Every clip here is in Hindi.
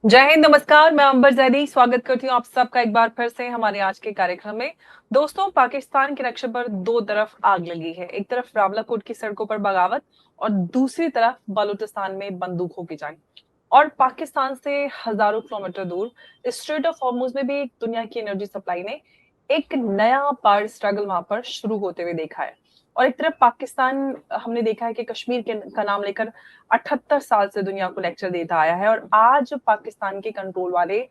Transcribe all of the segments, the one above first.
जय हिंद, नमस्कार। मैं अंबर जैदी स्वागत करती हूँ आप सबका एक बार फिर से हमारे आज के कार्यक्रम में। दोस्तों, पाकिस्तान के रक्षा पर दो तरफ आग लगी है। एक तरफ रावलाकोट की सड़कों पर बगावत और दूसरी तरफ बलूचिस्तान में बंदूकों की जंग। और पाकिस्तान से हजारों किलोमीटर दूर स्ट्रेट ऑफ हॉर्मुज में भी एक दुनिया की एनर्जी सप्लाई ने एक नया पावर स्ट्रगल वहां पर शुरू होते हुए देखा है। और एक तरफ पाकिस्तान, हमने देखा है कि कश्मीर का नाम लेकर 78 साल से दुनिया को लेक्चर देता आया है। और आज पाकिस्तान के कंट्रोल वाले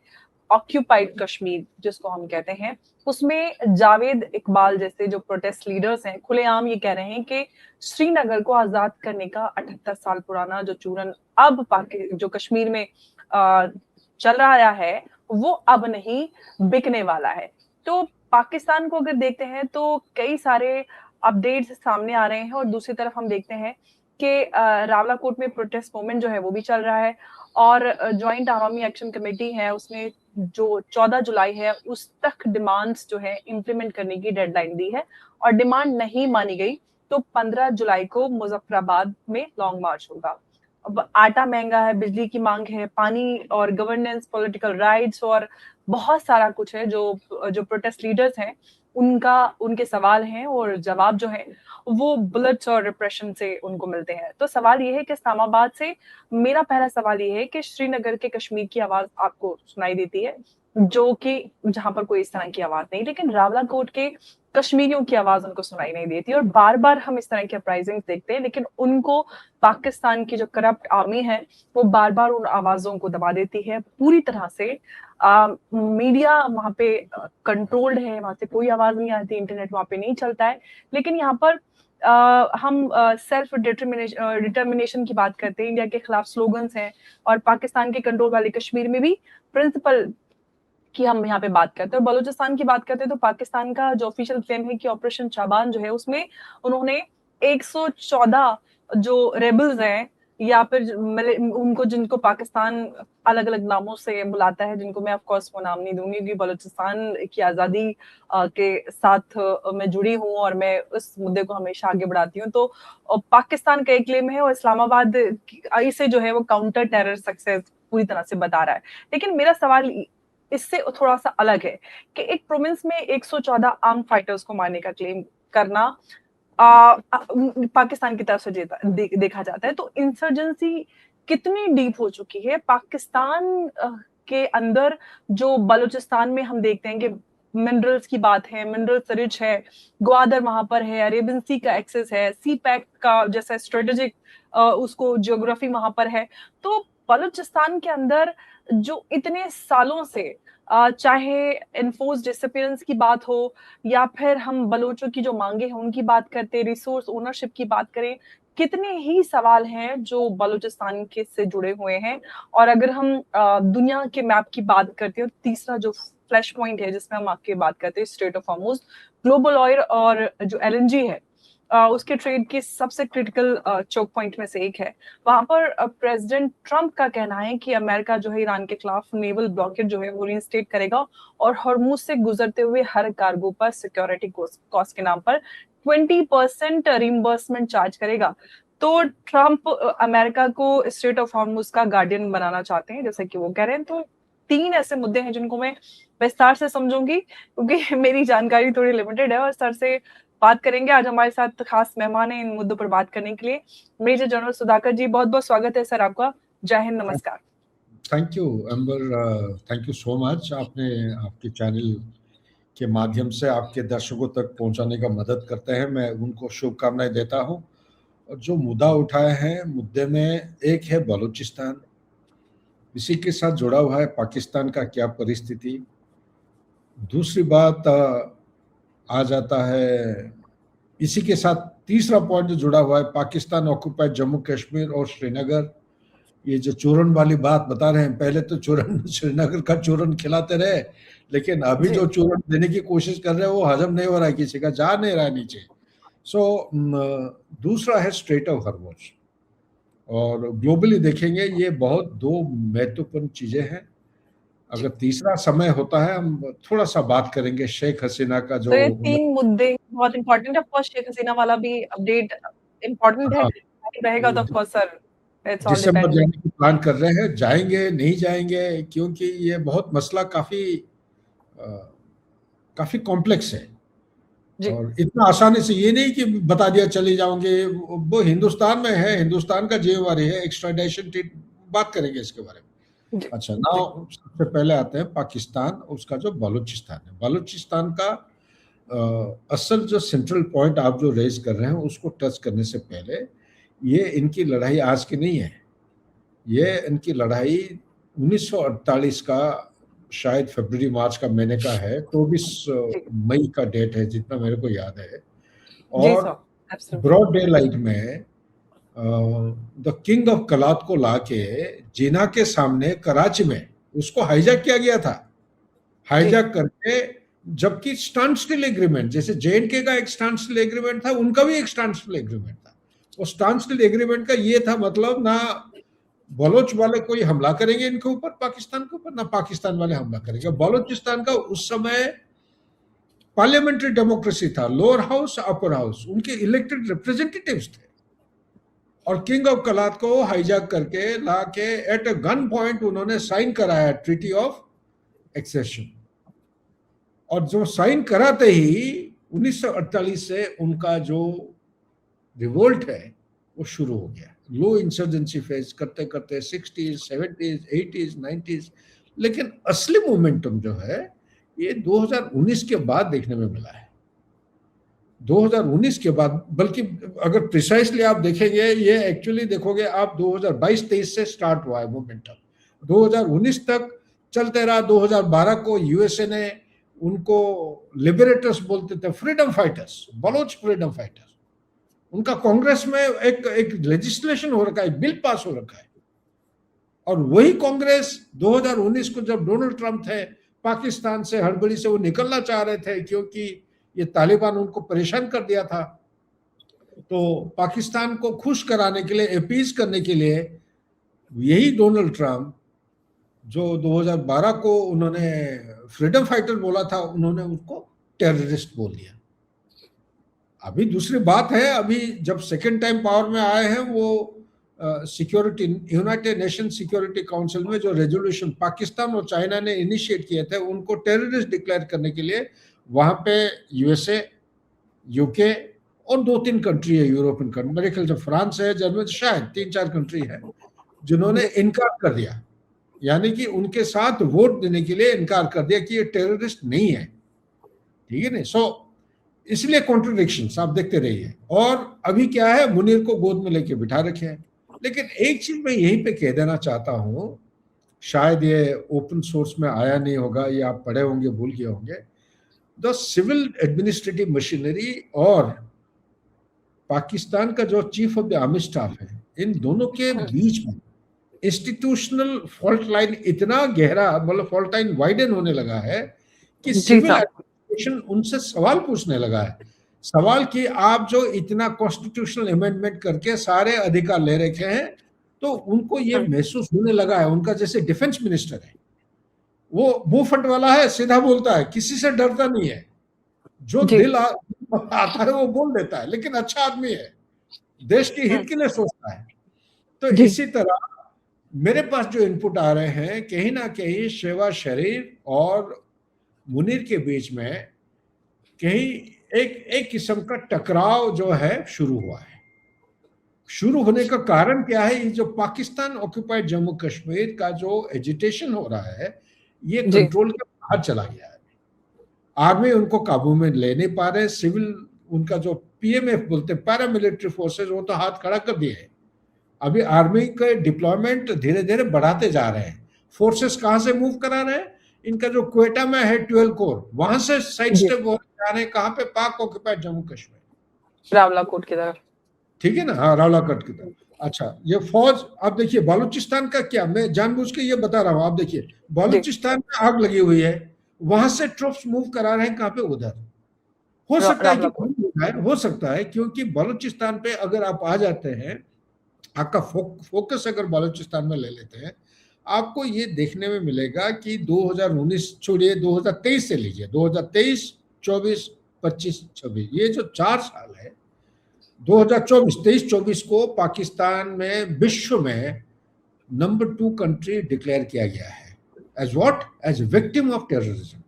ऑक्यूपाइड कश्मीर जिसको हम कहते हैं, उसमें जावेद इकबाल जैसे जो प्रोटेस्ट लीडर्स हैं खुलेआम ये कह रहे हैं कि श्रीनगर को आजाद करने का 78 साल पुराना जो चूरन अब जो कश्मीर में चल रहा है वो अब नहीं बिकने वाला है। तो पाकिस्तान को अगर देखते हैं तो कई सारे अपडेट्स सामने आ रहे हैं और दूसरी तरफ हम देखते हैं कि रावलाकोट में प्रोटेस्ट मूवमेंट जो है वो भी चल रहा है। और ज्वाइंट आवामी एक्शन कमेटी है, उसने जो 14 जुलाई है उस तक डिमांड्स जो है इम्प्लीमेंट करने की डेडलाइन दी है। और डिमांड नहीं मानी गई तो 15 जुलाई को मुजफ्फराबाद में लॉन्ग मार्च होगा। अब आटा महंगा है, बिजली की मांग है, पानी और गवर्नेंस, पॉलिटिकल राइट्स और बहुत सारा कुछ है। जो जो प्रोटेस्ट लीडर्स हैं उनके सवाल हैं और जवाब जो है वो बुलेट्स और रिप्रेशन से उनको मिलते हैं। तो सवाल ये है कि इस्लामाबाद से मेरा पहला सवाल ये है कि श्रीनगर के कश्मीर की आवाज आपको सुनाई देती है, जो कि जहां पर कोई इस तरह की आवाज नहीं, लेकिन रावलाकोट के कश्मीरियों की आवाज उनको सुनाई नहीं देती। और बार बार हम इस तरह के अपराइजिंग देखते हैं, लेकिन उनको पाकिस्तान की जो करप्ट आर्मी है वो बार बार उन आवाजों को दबा देती है पूरी तरह से। मीडिया वहां पे कंट्रोल्ड है, वहां से कोई आवाज नहीं आती, इंटरनेट वहां पे नहीं चलता है। लेकिन यहाँ पर हम सेल्फ डिटर्मिनेशन की बात करते हैं, इंडिया के खिलाफ स्लोगन्स हैं। और पाकिस्तान के कंट्रोल वाले कश्मीर में भी प्रिंसिपल की हम यहाँ पे बात करते हैं। और बलूचिस्तान की बात करते हैं तो पाकिस्तान का जो ऑफिशियल क्लेम है कि ऑपरेशन शाबान जो है उसमें उन्होंने 114 जो रेबल्स हैं या फिर उनको जिनको पाकिस्तान अलग अलग नामों से बुलाता है, जिनको मैं ऑफ कोर्स वो नाम नहीं दूंगी क्योंकि बलूचिस्तान की आजादी के साथ मैं जुड़ी हूँ और मैं उस मुद्दे को हमेशा आगे बढ़ाती हूँ। तो पाकिस्तान का एक क्लेम है और इस्लामाबाद इसे जो है वो काउंटर टेरर सक्सेस पूरी तरह से बता रहा है। लेकिन मेरा सवाल इससे थोड़ा सा अलग है कि एक प्रोविंस में 114 आर्म फाइटर्स को मारने का क्लेम करना पाकिस्तान की तरफ से देखा जाता है। तो इंसर्जेंसी कितनी डीप हो चुकी है पाकिस्तान के अंदर। जो बलूचिस्तान में हम देखते हैं कि मिनरल्स की बात है, मिनरल्स रिच है, ग्वादर वहां पर है, अरेबियन सी का एक्सेस है, सी पैक का जैसा स्ट्रेटेजिक उसको जियोग्राफी वहां पर है। तो बलूचिस्तान के अंदर जो इतने सालों से चाहे एनफोर्स डिसअपियरेंस की बात हो या फिर हम बलोचों की जो मांगे हैं उनकी बात करते, रिसोर्स ओनरशिप की बात करें, कितने ही सवाल हैं जो बलूचिस्तान के से जुड़े हुए हैं। और अगर हम दुनिया के मैप की बात करते हैं, तीसरा जो फ्लैश पॉइंट है जिसमें हम आपकी बात करते हैं, straight of Hormuz, global oil और जो एलएनजी है उसके ट्रेड की सबसे क्रिटिकल चोक पॉइंट में से एक है। वहां पर प्रेसिडेंट ट्रंप का कहना है कि अमेरिका जो है ईरान के खिलाफ नेवल ब्लॉकेट जो है वो रीइंस्टेट करेगा और हॉर्मुज से गुजरते हुए हर कार्गो पर सिक्योरिटी कॉस्ट के नाम पर 20% रिम्बर्समेंट चार्ज करेगा। तो ट्रंप अमेरिका को स्ट्रेट ऑफ हॉर्मुज का गार्डियन बनाना चाहते हैं, जैसे कि वो कह रहे हैं। तो तीन ऐसे मुद्दे हैं जिनको मैं विस्तार से समझूंगी क्योंकि मेरी जानकारी थोड़ी लिमिटेड है और सर से बात करेंगे। आज हमारे साथ खास मेहमान है इन मुद्दों पर बात करने के लिए, मेजर जनरल सुधाकर जी। बहुत बहुत स्वागत है सर आपका। जय हिंद, नमस्कार। Thank you Ambar, thank you so much. आपने आपके चैनल के माध्यम से आपके दर्शकों तक पहुंचाने का मदद करते हैं, मैं उनको शुभकामनाएं देता हूं। और जो मुद्दा उठाए हैं, मुद्दे में एक है बलूचिस्तान, इसी के साथ जुड़ा हुआ है पाकिस्तान का क्या परिस्थिति। दूसरी बात आ जाता है इसी के साथ, तीसरा पॉइंट जो जुड़ा हुआ है पाकिस्तान ऑक्युपाइड जम्मू कश्मीर और श्रीनगर। ये जो चूरन वाली बात बता रहे हैं, पहले तो चूरन श्रीनगर का चूरन खिलाते रहे, लेकिन अभी जो चूरन देने की कोशिश कर रहे हैं वो हजम नहीं हो रहा है, किसी का जा नहीं रहा है नीचे। सो दूसरा है स्ट्रेट ऑफ हॉर्मुज। और ग्लोबली देखेंगे ये बहुत दो महत्वपूर्ण चीजें हैं। अगर तीसरा समय होता है हम थोड़ा सा बात करेंगे शेख हसीना का जो तो ये तीन मुद्दे बहुत इंपॉर्टेंट है। ऑफ कोर्स शेख हसीना वाला भी अपडेट इंपॉर्टेंट है, हाँ, रहेगा तो of course sir it's all December dependent. जाने की प्लान कर रहे हैं, जाएंगे नहीं जाएंगे, क्योंकि ये बहुत मसला काफी काफी कॉम्प्लेक्स है। जी और इतना आसानी से ये नहीं कि बता दिया चले जाओगे, वो हिंदुस्तान में है, हिंदुस्तान का जिम्मेवारी है, एक्स्ट्राडिशन बात करेंगे इसके बारे में। जी अच्छा, जी नाउ सबसे पहले आते हैं पाकिस्तान, उसका जो बलूचिस्तान है, बलूचिस्तान का असल जो सेंट्रल पॉइंट आप जो रेज कर रहे हैं उसको टच करने से पहले, ये इनकी लड़ाई आज की नहीं है। ये इनकी लड़ाई 1948 का शायद फरवरी मार्च का महीने का है, 24 जी मई का डेट है जितना मेरे को याद है। जी और sir, absolutely. Broad daylight में द किंग ऑफ कलात को लाके जिना के सामने कराची में उसको हाईजैक किया गया था। जी हाईजैक करके, जबकि स्टैंड स्टिल एग्रीमेंट, जैसे जेएनके का एक स्टैंड स्टिल एग्रीमेंट था, उनका भी एक स्टैंड स्टिल एग्रीमेंट था। वो स्टैंड स्टिल एग्रीमेंट का ये था मतलब, ना बलोच वाले कोई हमला करेंगे इनके ऊपर, पाकिस्तान के ऊपर, ना पाकिस्तान वाले हमला करेंगे। बलोचिस्तान का उस समय पार्लियामेंट्री डेमोक्रेसी था, लोअर हाउस अपर हाउस, उनके इलेक्टेड रिप्रेजेंटेटिव्स थे। और किंग ऑफ कलात को हाईजैक करके लाके एट अ गन पॉइंट उन्होंने साइन कराया ट्रीटी ऑफ एक्सेशन। और जो साइन कराते ही 1948 से उनका जो रिवोल्ट है वो शुरू हो गया। लो इंसर्जेंसी फेस करते करते 60s 70s 80s 90s, लेकिन असली मोमेंटम जो है ये 2019 के बाद देखने में मिला है। 2019 के बाद, बल्कि अगर प्रिसाइसली आप देखेंगे, ये एक्चुअली देखोगे आप 2022-23 से स्टार्ट हुआ है मोमेंटम, 2019 तक चलते रहा। 2012 को यूएसए ने उनको लिबरेटर्स बोलते थे, freedom fighters, Baloch freedom fighters. उनका कांग्रेस में एक लेजिस्लेशन हो रखा है, बिल पास हो रखा है। और वही कांग्रेस 2019 को जब डोनाल्ड ट्रंप थे, पाकिस्तान से हड़बड़ी से वो निकलना चाह रहे थे क्योंकि ये तालिबान उनको परेशान कर दिया था, तो पाकिस्तान को खुश कराने के लिए, अपीज करने के लिए, यही डोनाल्ड ट्रंप जो 2012 को उन्होंने फ्रीडम फाइटर बोला था, उन्होंने उसको टेररिस्ट बोल दिया। अभी दूसरी बात है, अभी जब सेकेंड टाइम पावर में आए हैं वो security, United nation security council में जो रेजोल्यूशन पाकिस्तान और चाइना ने इनिशिएट किए थे उनको टेररिस्ट डिक्लेयर करने के लिए, वहां पे यूएसए, यूके और 2-3 कंट्री है यूरोपियन कंट्री, मेरे ख्याल से फ्रांस है, जर्मनी, शायद 3-4 कंट्री है जिन्होंने इनकार कर दिया, यानी कि उनके साथ वोट देने के लिए इनकार कर दिया कि ये टेररिस्ट नहीं है। ठीक है ना? सो इसलिए कॉन्ट्रडिक्शंस आप देखते रहिए। और अभी क्या है, मुनीर को गोद में लेके बिठा रखे हैं। लेकिन एक चीज मैं यहीं पे कह देना चाहता हूं, शायद ये ओपन सोर्स में आया नहीं होगा, ये आप पढ़े होंगे, भूल गए होंगे। द सिविल एडमिनिस्ट्रेटिव मशीनरी और पाकिस्तान का जो chief of the army staff है, इन दोनों के बीच में इंस्टीट्यूशनल फॉल्ट लाइन इतना गहरा, मतलब फॉल्ट लाइन वाइडन होने लगा है कि जी सिविल सर। एडमिनिस्ट्रेशन उनसे सवाल पूछने लगा है। सवाल कि आप जो इतना कॉन्स्टिट्यूशनल अमेंडमेंट करके सारे अधिकार ले रखे हैं, तो उनको ये महसूस होने लगा है, उनका जैसे डिफेंस मिनिस्टर है, वो मुंह फट वाला है, सीधा बोलता है, किसी से डरता नहीं है, जो जी दिल आता है वो बोल देता है, लेकिन अच्छा आदमी है, देश के हित के लिए सोचता है। तो जी इसी तरह मेरे पास जो इनपुट आ रहे हैं, कहीं ना कहीं शेवा शरीफ और मुनीर के बीच में कहीं एक एक किस्म का टकराव जो है शुरू हुआ है। शुरू होने का कारण क्या है? ये जो पाकिस्तान ऑक्युपाइड जम्मू कश्मीर का जो एजिटेशन हो रहा है, ये जी कंट्रोल के बाहर चला गया है। आर्मी उनको काबू में ले नहीं पा रहे, सिविल उनका जो पीएमएफ बोलते हैं, पैरामिलिट्री फोर्सेस, वो तो हाथ खड़ा कर दिए हैं। अभी आर्मी के डिप्लॉयमेंट धीरे धीरे बढ़ाते जा रहे हैं। फोर्सेस कहां से मूव करा रहे हैं? इनका जो क्वेटा में है 12 कोर, वहां से साइड जी स्टेप हो जा रहे हैं। कहां पे? पाक ऑक्युपाइड जम्मू कश्मीर। रावलाकोट की तरफ। ठीक है ना? हाँ, रावलाकट की तरफ। अच्छा, ये फौज आप देखिए, बालूचिस्तान का क्या, मैं जानबूझ के ये बता रहा हूं, आप देखिए जी बालूचिस्तान में आग लगी हुई है, वहां से ट्रुप्स मूव करा रहे हैं कहां पे? उधर। हो सकता है कि रावलाकोट। हो सकता है, क्योंकि बालूचिस्तान पे अगर आप आ जाते हैं, आपका फोकस अगर बालूचिस्तान में ले लेते हैं, आपको ये देखने में मिलेगा कि 2019 छोड़िए, 2023 से लीजिए, 2023, 24, 25, 26, ये जो 4 साल है, 2024 23-24 को पाकिस्तान में विश्व में नंबर 2 कंट्री डिक्लेयर किया गया है। As what? As victim of terrorism.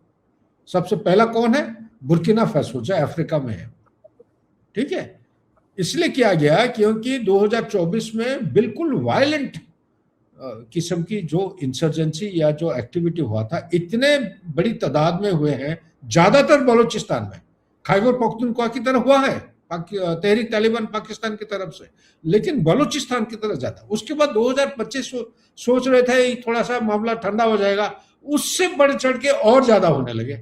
सबसे पहला कौन है? बुर्किना फासो, जो अफ्रीका में है। ठीक है, इसलिए किया गया क्योंकि 2024 में बिल्कुल वायलेंट किस्म की जो इंसर्जेंसी या जो एक्टिविटी हुआ था, इतने बड़ी तादाद में हुए हैं, ज्यादातर बलूचिस्तान में, खैबर पख्तूनख्वा की तरफ हुआ है, तहरीक तालिबान पाकिस्तान की तरफ से, लेकिन बलूचिस्तान की तरफ ज्यादा। उसके बाद 2025 सोच रहे थे थोड़ा सा मामला ठंडा हो जाएगा, उससे बढ़ चढ़ के और ज्यादा होने लगे।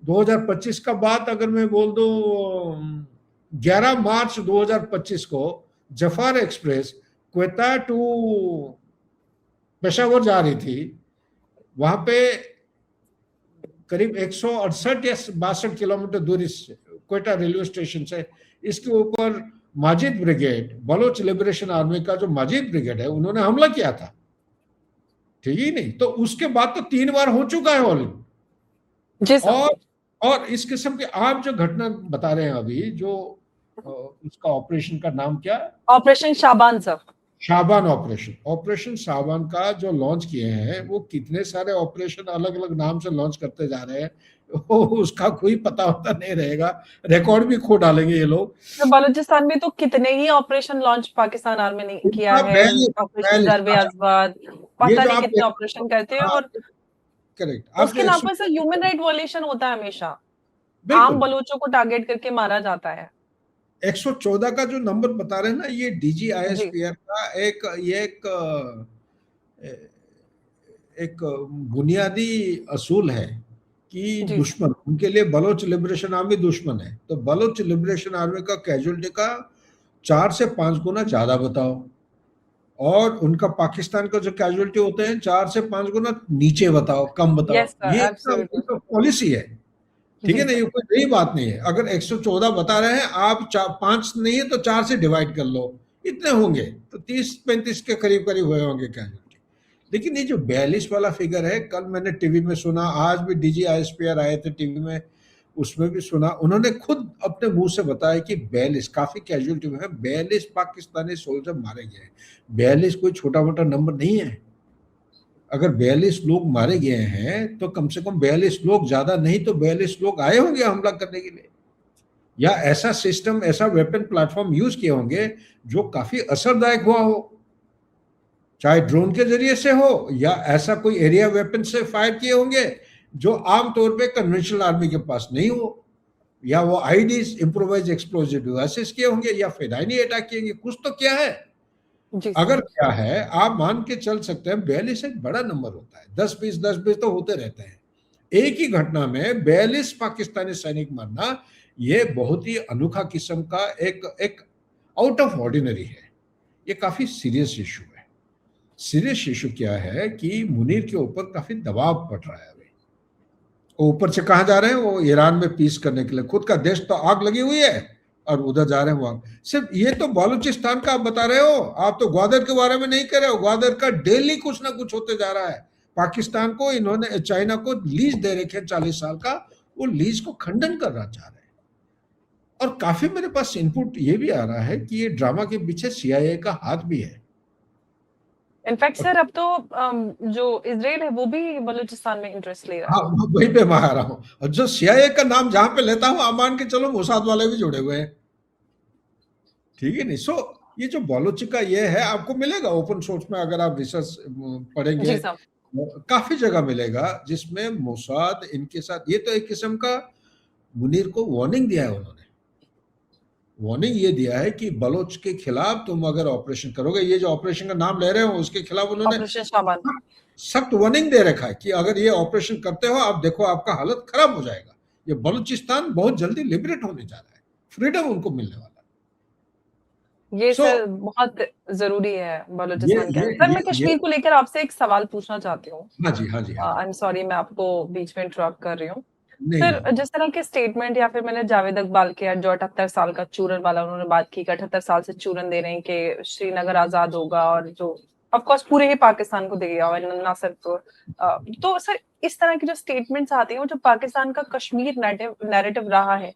2025 का बात अगर मैं बोल दूं, 11 मार्च 2025 को जफार एक्सप्रेस क्वेटा टू पेशावर जा रही थी। वहां पे करीब 168 या 62 किलोमीटर दूरी से क्वेटा रेलवे स्टेशन से, इसके ऊपर Majid brigade, Baloch liberation army का जो माजिद ब्रिगेड है, उन्होंने हमला किया था। ठीक ही नहीं, तो उसके बाद तो 3 बार हो चुका है ऑलरेडी। और इस किस्म के आप जो घटना बता रहे हैं अभी, जो उसका ऑपरेशन का नाम क्या है? ऑपरेशन शाबान सर। शाबान ऑपरेशन शाबान का जो लॉन्च किए हैं, वो कितने सारे ऑपरेशन अलग अलग नाम से लॉन्च करते जा रहे हैं, उसका कोई पता होता नहीं रहेगा, रिकॉर्ड भी खो डालेंगे ये लोग। तो बलूचिस्तान में तो कितने ही ऑपरेशन लॉन्च पाकिस्तान आर्मी ने किया है, ऑपरेशन ज़रबे आज़ाद, पता नहीं कितने ऑपरेशन करते हैं। और करेक्ट, उसके नाम पर सर ह्यूमन राइट वॉयलेशन होता है हमेशा, आम बलूचों को टारगेट करके मारा जाता है। 114 का जो नंबर बता रहे हैं ना, ये DGISPR का एक बुनियादी असूल है कि दुश्मन, उनके लिए बलोच लिबरेशन आर्मी दुश्मन है, तो बलोच लिबरेशन आर्मी का कैजुअलिटी का 4 से 5 गुना ज्यादा बताओ, और उनका पाकिस्तान का जो कैजुअलिटी होते हैं 4 से 5 गुना नीचे बताओ, कम बताओ। ये तो पॉलिसी है, ठीक है ना, ये कोई नई बात नहीं है। अगर 114 बता रहे हैं आप, 5 नहीं है तो 4 से डिवाइड कर लो, इतने होंगे, तो 30-35 के करीब करीब हुए होंगे कैजुअलिटी। लेकिन ये जो 42 वाला फिगर है, कल मैंने टीवी में सुना, आज भी DGISPR आए थे टीवी में, उसमें भी सुना, उन्होंने खुद अपने मुंह से बताया कि 42, काफी कैजुअलिटी में है, 42 पाकिस्तानी सोल्जर मारे गए। 42 कोई छोटा मोटा नंबर नहीं है। अगर 42 लोग मारे गए हैं तो कम से कम 42 लोग, ज्यादा नहीं तो 42 लोग आए होंगे हमला करने के लिए, या ऐसा सिस्टम, ऐसा वेपन प्लेटफॉर्म यूज किए होंगे जो काफी असरदायक हुआ हो, चाहे ड्रोन के जरिए से हो, या ऐसा कोई एरिया वेपन से फायर किए होंगे जो आमतौर पे कन्वेंशनल आर्मी के पास नहीं हो, या वो आईडीज, इम्प्रोवाइज एक्सप्लोजिव डिवाइसेस किए होंगे, या फिदाइनी अटैक किए, कुछ तो क्या है। अगर क्या है, आप मान के चल सकते हैं 42 एक बड़ा नंबर होता है, 10-20 तो होते रहते हैं। एक ही घटना में 42 पाकिस्तानी सैनिक मरना, ये बहुत ही अनोखा किस्म का एक आउट ऑफ ऑर्डिनरी है। ये काफी सीरियस इशू है। सीरियस इशू क्या है कि मुनीर के ऊपर काफी दबाव पड़ रहा है अभी। ऊपर से कहाँ जा रहे हैं? वो ईरान में पीस करने के लिए, खुद का देश तो आग लगी हुई है और उधर जा रहे हैं वहां। सिर्फ ये तो बलूचिस्तान का आप बता रहे हो, आप तो ग्वादर के बारे में नहीं कर रहे हो। ग्वादर का डेली कुछ ना कुछ होते जा रहा है। पाकिस्तान को इन्होंने, चाइना को लीज दे रखे 40 साल का, वो लीज को खंडन करना चाह रहे हैं। और काफी मेरे पास इनपुट ये भी आ रहा है कि ये ड्रामा के पीछे CIA का हाथ भी है। इनफैक्ट सर अब तो जो इजराइल है वो भी बलूचिस्तान में इंटरेस्ट ले रहा है। हाँ, वहीं पे मैं आ रहा हूँ। और जो CIA का नाम जहां पे लेता हूँ, मान के चलो मोसाद वाले भी जुड़े हुए हैं, ठीक है नहीं। सो ये जो बलोच का ये है, आपको मिलेगा ओपन सोर्स में, अगर आप रिसर्च पढ़ेंगे काफी जगह मिलेगा, जिसमें मोसाद इनके साथ, ये तो एक किस्म का मुनीर को वार्निंग दिया है उन्होंने। वार्निंग ये दिया है कि बलोच के खिलाफ तुम अगर ऑपरेशन करोगे, ये जो ऑपरेशन का नाम ले रहे हो उसके खिलाफ उन्होंने सख्त वार्निंग दे रखा है कि अगर ये ऑपरेशन करते हो, आप देखो आपका हालत खराब हो जाएगा। ये बलूचिस्तान बहुत जल्दी लिबरेट होने जा रहा है, फ्रीडम उनको मिलने वाला है। ये सर बहुत जरूरी है बलूचिस्तान के। सर मैं कश्मीर को लेकर आपसे एक सवाल पूछना चाहती हूँ। हाँ जी, हाँ जी। आई एम सॉरी, मैं आपको बीच में इंटरप्ट कर रही हूँ। सर जिस तरह के स्टेटमेंट, या फिर मैंने जावेद इकबाल के जो 78 साल का चूरन वाला उन्होंने बात की, 78 साल से चूरन दे रहे हैं कि श्रीनगर आजाद होगा, और जो ऑफ कोर्स पूरे ही पाकिस्तान को देगा, और ना सिर्फ तो सर इस तरह के जो स्टेटमेंट्स आते हैं, वो जो पाकिस्तान का कश्मीर नैरेटिव रहा है,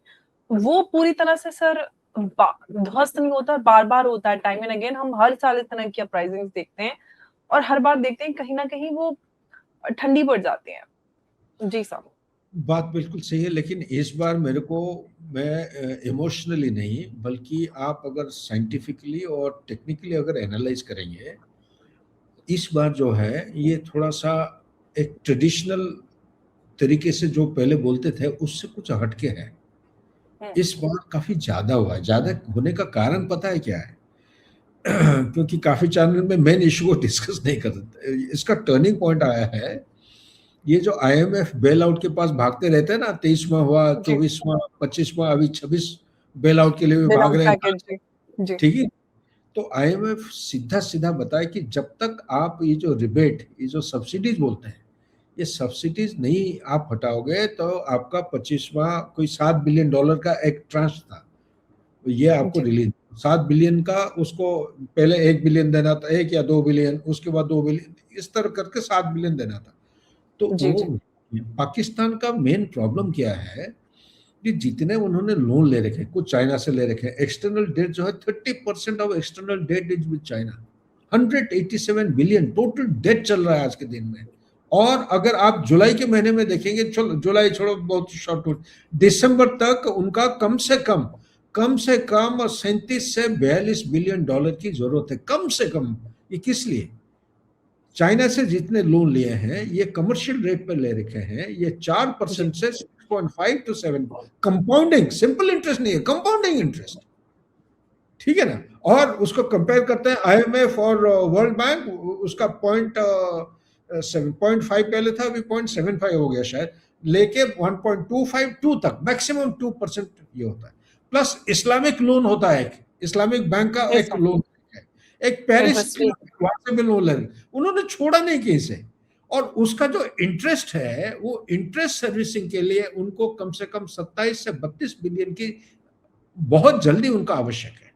वो पूरी तरह से सर ध्वस्त नहीं होता, बार बार होता है, टाइम एंड अगेन हम हर साल इस तरह की अपराइजिंग देखते हैं और हर बार देखते हैं कहीं ना कहीं वो ठंडी पड़ जाती है। जी साहब। बात बिल्कुल सही है, लेकिन इस बार मेरे को, मैं इमोशनली नहीं बल्कि आप अगर साइंटिफिकली और टेक्निकली अगर एनालाइज करेंगे, इस बार जो है ये थोड़ा सा एक ट्रेडिशनल तरीके से जो पहले बोलते थे उससे कुछ हटके है। इस बार काफी ज्यादा हुआ है। ज्यादा होने का कारण पता है क्या है? क्योंकि काफी चैनल में मेन इशू को डिस्कस नहीं करते। इसका टर्निंग पॉइंट आया है, ये जो आईएमएफ बेल आउट के पास भागते रहते हैं ना, 23वां हुआ, जी 24वां, 25वां, अभी 26 बेल आउट के लिए भी बिल भाग आउट रहे हैं। पैकेज। जी जी ठीक है। तो आईएमएफ सीधा सीधा बताए कि जब तक आप ये जो रिबेट, ये जो सब्सिडीज बोलते हैं, ये सब्सिडीज नहीं आप हटाओगे तो आपका 25वां कोई $7 बिलियन का एक ट्रांच था, ये आपको जी रिलीज 7 बिलियन का, उसको पहले 1 बिलियन देना था, 1 या 2 बिलियन, उसके बाद 2 बिलियन, इस तरह करके 7 बिलियन देना था। तो जी जी वो पाकिस्तान का मेन प्रॉब्लम क्या है कि जितने उन्होंने लोन ले रखे, कुछ चाइना से ले रखे, एक्सटर्नल डेट जो है 30% of external debt is with China. 187 billion total date चल रहा है आज के दिन में। और अगर आप जुलाई के महीने में देखेंगे, चलो जुलाई छोड़ो, बहुत शॉर्ट, दिसंबर तक उनका कम से कम 37 से 42 बिलियन की जरूरत है, कम से कम। ये किस लिए? चाइना से जितने लोन लिए हैं ये कमर्शियल रेट पर ले रखे हैं, ये 4% से 6.5 to 7, कंपाउंडिंग, सिंपल इंटरेस्ट नहीं है, कंपाउंडिंग इंटरेस्ट। ठीक है ना? और उसको कंपेयर करते हैं आईएमएफ और वर्ल्ड बैंक, उसका 7.5 पहले था, अभी 0.75 हो गया शायद, लेके 1.252 तक, मैक्सिमम 2% ये होता है। प्लस इस्लामिक लोन होता है, एक इस्लामिक बैंक का जी एक सर। लोन, एक पेरिस इंटरेस्ट फ्री। वहां से लोन ले, उन्होंने छोड़ा नहीं केस है। और उसका जो इंटरेस्ट है, वो इंटरेस्ट सर्विसिंग के लिए उनको कम से कम 27 से 32 बिलियन की बहुत जल्दी उनका आवश्यक है।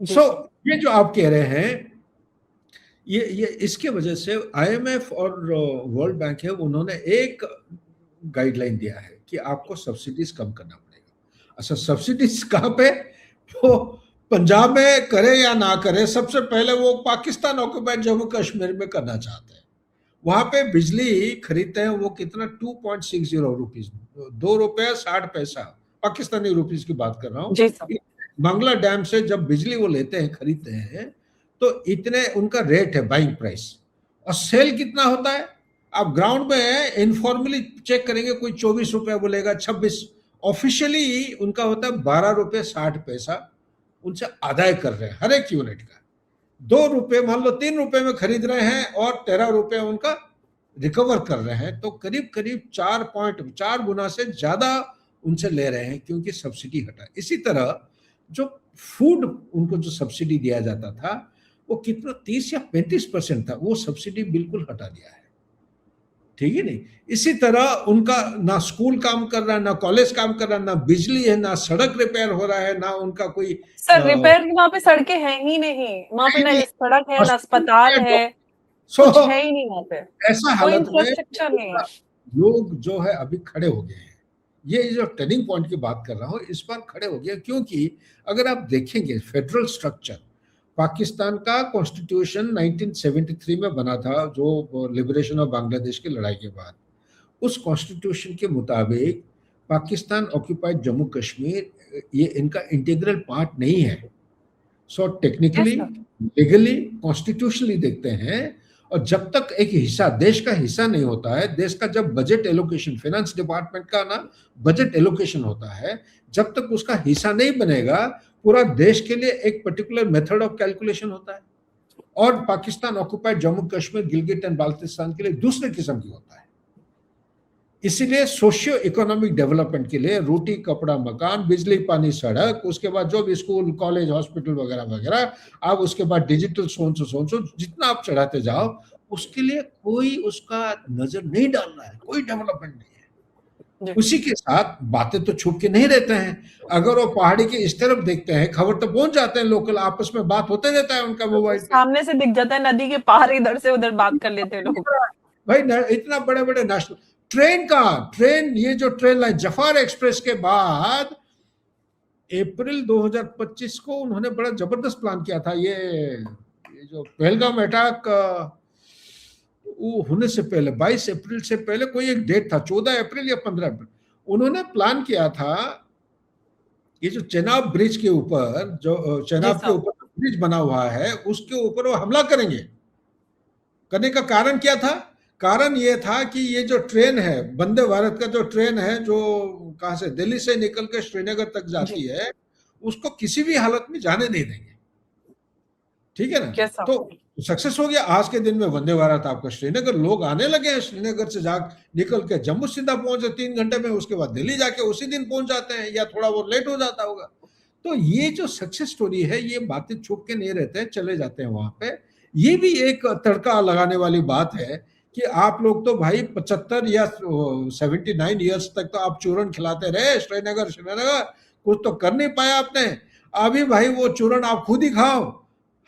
जी सो सर। ये जो आप कह रहे हैं, ये इसके वजह से आईएमएफ और वर्ल्ड बैंक है, उन्होंने एक गाइडलाइन दिया है कि आपको सब्सिडीज कम करना पड़ेगा। अच्छा, सब्सिडीज कहाँ पे? वो पंजाब में करे या ना करे, सबसे पहले वो पाकिस्तान ऑक्युपाइड जम्मू कश्मीर में करना चाहते हैं। वहां पे बिजली खरीदते हैं वो कितना, 2.60 रुपीज, ₹2.60, पाकिस्तानी रुपीज की बात कर रहा जी सर। हूँ। मंगला डैम से जब बिजली वो लेते हैं, खरीदते हैं, तो इतने उनका रेट है बाइंग प्राइस। और सेल कितना होता है? आप ग्राउंड में इनफॉर्मली चेक करेंगे, कोई ₹24 बोलेगा, 26। ऑफिशियली उनका होता है ₹12.60, उनसे आदाय कर रहे हैं हर एक यूनिट का। ₹2, मान लो ₹3 में खरीद रहे हैं और ₹13 उनका रिकवर कर रहे हैं, तो करीब करीब 4 गुना से ज्यादा उनसे ले रहे हैं, क्योंकि सब्सिडी हटा। इसी तरह जो फूड उनको जो सब्सिडी दिया जाता था, वो कितना 30 या 35% था, वो सब्सिडी बिल्कुल हटा दिया है। ठीक है नहीं? इसी तरह उनका ना स्कूल काम कर रहा है, ना कॉलेज काम कर रहा है, ना बिजली है, ना सड़क रिपेयर हो रहा है, ना उनका कोई सर रिपेयर की वहां पे सड़कें हैं ही नहीं, वहां पे ना सड़क है, ना अस्पताल है, सो कुछ है ही नहीं वहां पे, ऐसा कोई हालत में इंफ्रास्ट्रक्चर नहीं है। लोग जो है अभी खड़े हो गए हैं। ये जो टर्निंग पॉइंट की बात कर रहा हूँ, इस बार खड़े हो गए, क्योंकि अगर आप देखेंगे फेडरल स्ट्रक्चर, पाकिस्तान का कॉन्स्टिट्यूशन 1973 में बना था, जो लिबरेशन ऑफ बांग्लादेश की लड़ाई के बाद। उस कॉन्स्टिट्यूशन के मुताबिक पाकिस्तान ऑक्यूपाइड जम्मू कश्मीर ये इनका इंटीग्रल पार्ट नहीं है। So yes technically, sir. Legally, constitutionally देखते हैं, और जब तक एक हिस्सा देश का हिस्सा नहीं होता है, देश का जब बजट एलोकेशन, फाइनेंस डिपार्टमेंट का ना बजट एलोकेशन होता है, जब तक उसका हिस्सा नहीं बनेगा, पूरा देश के लिए एक पर्टिकुलर मेथड ऑफ कैलकुलेशन होता है। और पाकिस्तान ऑक्युपाइड जम्मू कश्मीर, गिलगिट एंड बाल्टिस्तान के लिए दूसरे किस्म की होता है। इसीलिए सोशियो इकोनॉमिक डेवलपमेंट के लिए रोटी, कपड़ा, मकान, बिजली, पानी, सड़क, उसके बाद जो भी स्कूल, कॉलेज, हॉस्पिटल वगैरह वगैरह, आप उसके बाद डिजिटल सोन सो जितना आप चढ़ाते जाओ, उसके लिए कोई उसका नजर नहीं डाल रहा है, कोई डेवलपमेंट नहीं है। उसी के साथ बातें तो छुप के नहीं रहते हैं। अगर वो पहाड़ी के इस तरफ देखते हैं, खबर तो पहुंच जाते हैं, लोकल आपस में बात होते रहता है उनका मोबाइल पे। सामने से दिख जाता है, नदी के पार इधर से उधर बात कर लेते हैं लोग। भाई इतना बड़े बड़े नेशनल ट्रेन, ये जो ट्रेन लाइन जफार एक्सप्रेस के बाद अप्रैल 2025 को उन्होंने बड़ा जबरदस्त प्लान किया था। ये जो पहलगाम अटैक वो होने से पहले 22 अप्रैल से पहले कोई एक डेट था, 14 अप्रैल या 15 अप्रैल, उन्होंने प्लान किया था ये जो चेनाब ब्रिज के ऊपर, जो चेनाब के ऊपर ब्रिज बना हुआ है, उसके ऊपर वो हमला करेंगे। करने का कारण क्या था? कारण ये था कि ये जो ट्रेन है, वंदे भारत का जो ट्रेन है, जो कहां से, दिल्ली से निकल के श्रीनगर तक जाती है, उसको किसी भी हालत में जाने नहीं देंगे। ठीक है ना? तो सक्सेस हो गया। आज के दिन में वंदे भारत आपका श्रीनगर, लोग आने लगे हैं श्रीनगर से जा निकल के जम्मू सीधा पहुंचे 3 घंटे में, उसके बाद दिल्ली जाके उसी दिन पहुंच जाते हैं, या थोड़ा बहुत लेट हो जाता होगा। तो ये जो सक्सेस स्टोरी है, ये बातें छुप के नहीं रहते हैं, चले जाते हैं वहां पे। ये भी एक तड़का लगाने वाली बात है कि आप लोग तो भाई 75 या 79 ईयर्स तक तो आप चूरन खिलाते रहे, श्रीनगर श्रीनगर, कुछ तो कर नहीं पाया आपने। अभी भाई वो चूरन आप खुद ही खाओ,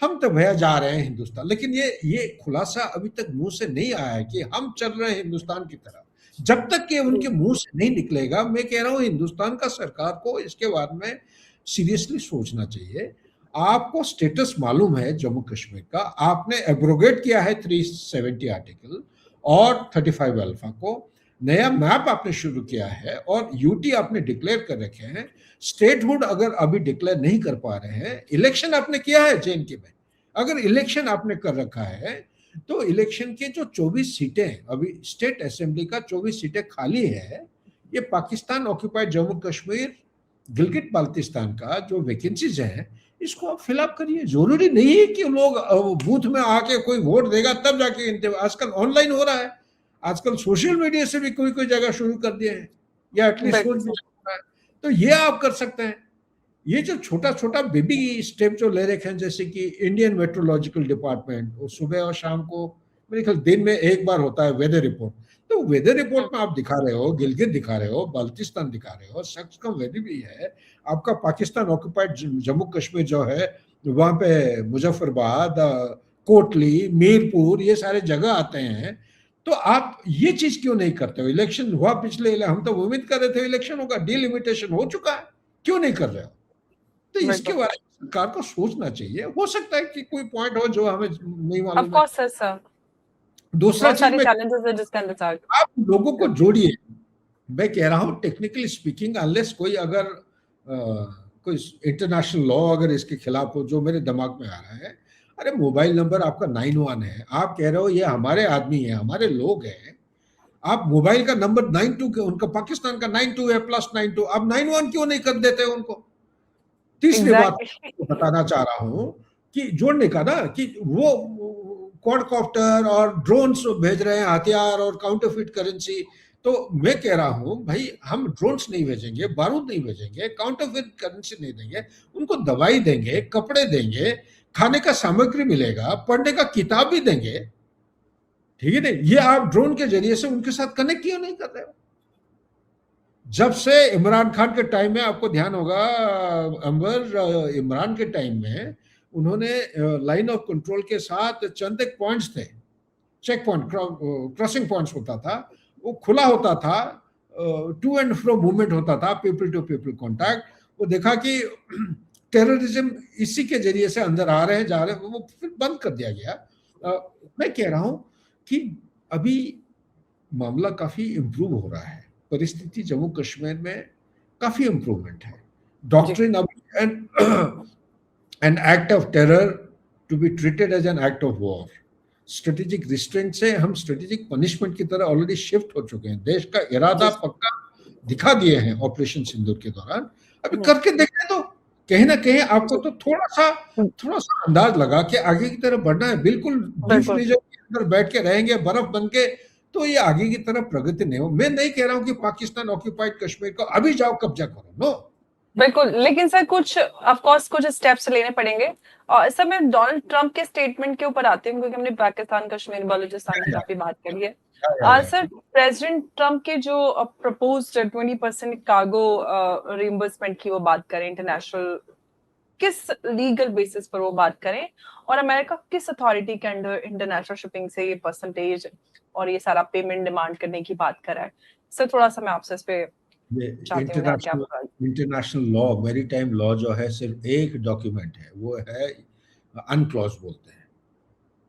हम तो भैया जा रहे हैं हिंदुस्तान। लेकिन ये खुलासा अभी तक मुंह से नहीं आया है कि हम चल रहे हैं हिंदुस्तान की तरफ। जब तक कि उनके मुंह से नहीं निकलेगा, मैं कह रहा हूं हिंदुस्तान का सरकार को इसके बारे में सीरियसली सोचना चाहिए। आपको स्टेटस मालूम है जम्मू कश्मीर का, आपने एब्रोगेट किया है 370 आर्टिकल और 35 अल्फा को, नया मैप आपने शुरू किया है और यूटी आपने डिक्लेयर कर रखे हैं। स्टेटहुड अगर अभी डिक्लेयर नहीं कर पा रहे हैं, इलेक्शन आपने किया है जेएनके में, अगर इलेक्शन आपने कर रखा है तो इलेक्शन के जो 24 सीटें अभी स्टेट असेंबली का 24 सीटें खाली है, ये पाकिस्तान ऑक्यूपाइड जम्मू कश्मीर गिलगित बाल्टिस्तान का जो वैकेंसीज हैं, इसको आप फिलअप करिए। जरूरी नहीं है कि लोग बूथ में आके कोई वोट देगा तब जाके, आजकल ऑनलाइन हो रहा है, आजकल सोशल मीडिया से भी कोई कोई जगह शुरू कर दिए हैं, या एटलीस्ट सोच भी सकता है। तो ये आप कर सकते हैं। ये जो छोटा छोटा बेबी स्टेप जो ले रखे हैं, जैसे कि इंडियन मेट्रोलॉजिकल डिपार्टमेंट, वो सुबह और शाम को, मेरे ख्याल दिन में एक बार होता है वेदर रिपोर्ट, तो वेदर रिपोर्ट में आप दिखा रहे हो गिलगित दिखा रहे हो, बाल्टिस्तान दिखा रहे हो, शख्स कम वेदर भी है आपका पाकिस्तान ऑक्यूपाइड जम्मू कश्मीर जो है, वहां पे मुजफ्फरबाद, कोटली, मीरपुर, ये सारे जगह आते हैं। तो आप ये चीज क्यों नहीं करते हो? इलेक्शन हुआ पिछले, हम तो उम्मीद कर रहे थे इलेक्शन होगा, डिलिमिटेशन हो चुका है, क्यों नहीं कर रहे हो? तो इसके बारे में सरकार को सोचना चाहिए। हो सकता है कि कोई पॉइंट हो जो हमें नहीं मालूम है। दूसरा चीज में आप लोगों को जोड़िए। मैं कह रहा हूं टेक्निकली स्पीकिंग, अनलेस कोई अगर कोई इंटरनेशनल लॉ अगर इसके खिलाफ हो, जो मेरे दिमाग में आ रहा है, अरे मोबाइल नंबर आपका 91 है, आप कह रहे हो ये हमारे आदमी है, हमारे लोग हैं, आप मोबाइल का नंबर 92 के, उनका पाकिस्तान का 92 है प्लस 92, आप 91 क्यों नहीं कर देते उनको? तीसरी बात बताना चाह रहा हूं कि जोड़ने का ना, कि वो क्वाडकॉप्टर और ड्रोन्स भेज रहे हैं, हथियार और काउंटरफिट करेंसी, तो मैं कह रहा हूं भाई हम ड्रोन्स नहीं भेजेंगे, बारूद नहीं भेजेंगे, काउंटरफिट करेंसी नहीं देंगे, उनको दवाई देंगे, कपड़े देंगे, खाने का सामग्री मिलेगा, पढ़ने का किताब भी देंगे। ठीक है ना? ये आप ड्रोन के जरिए से उनके साथ कनेक्ट क्यों नहीं कर रहे हो? जब से इमरान खान के टाइम में, आपको ध्यान होगा अंबर, इमरान के टाइम में उन्होंने लाइन ऑफ कंट्रोल के साथ चंद एक पॉइंट्स थे, चेक पॉइंट, क्रॉसिंग पॉइंट्स होता था, वो खुला होता था, टू एंड फ्रो मूवमेंट होता था, पीपल टू पीपल कॉन्टैक्ट। वो देखा कि टेररिज्म इसी के जरिए से अंदर आ रहे हैं, जा रहे हैं, वो फिर बंद कर दिया गया। मैं कह रहा हूं कि अभी मामला काफी इम्प्रूव हो रहा है, परिस्थिति जम्मू कश्मीर में काफी इम्प्रूवमेंट है। डॉक्ट्रिन अब an act of terror to be treated as an act of war, strategic restraint से हम स्ट्रेटेजिक पनिशमेंट की तरह ऑलरेडी शिफ्ट हो चुके हैं। देश का इरादा पक्का दिखा दिए हैं ऑपरेशन सिंदूर के दौरान। अभी करके देखें तो कहीं ना कहीं आपको तो थोड़ा सा अंदाज लगा कि आगे की तरफ बढ़ना है। बिल्कुल डीप फ्रीजर के अंदर बैठ के रहेंगे बर्फ बन के, तो ये आगे की तरफ प्रगति नहीं हो। मैं नहीं कह रहा हूं कि पाकिस्तान ऑक्यूपाइड कश्मीर को अभी जाओ कब्जा करो, नो, बिल्कुल, लेकिन सर कुछ ऑफ कोर्स कुछ स्टेप्स लेने पड़ेंगे। और सर मैं डोनाल्ड ट्रंप के स्टेटमेंट के ऊपर आती हूँ, क्योंकि हमने पाकिस्तान, कश्मीर, बलूचिस्तान की काफी बात करी है। सर प्रेसिडेंट ट्रंप के जो प्रपोज्ड 20% कार्गो रिइंबर्समेंट की वो बात करें, इंटरनेशनल किस लीगल बेसिस पर वो बात करें, और अमेरिका किस अथॉरिटी के अंडर इंटरनेशनल शिपिंग से ये परसेंटेज और ये सारा पेमेंट डिमांड करने की बात कर रहा है? सर थोड़ा सा मैं आपसे इस पे ये चाहती हूँ मैं कि आप इंटरनेशनल लॉ, मैरीटाइम लॉ जो है सिर्फ एक डॉक्यूमेंट है, वो है अनक्लॉज बोलते हैं,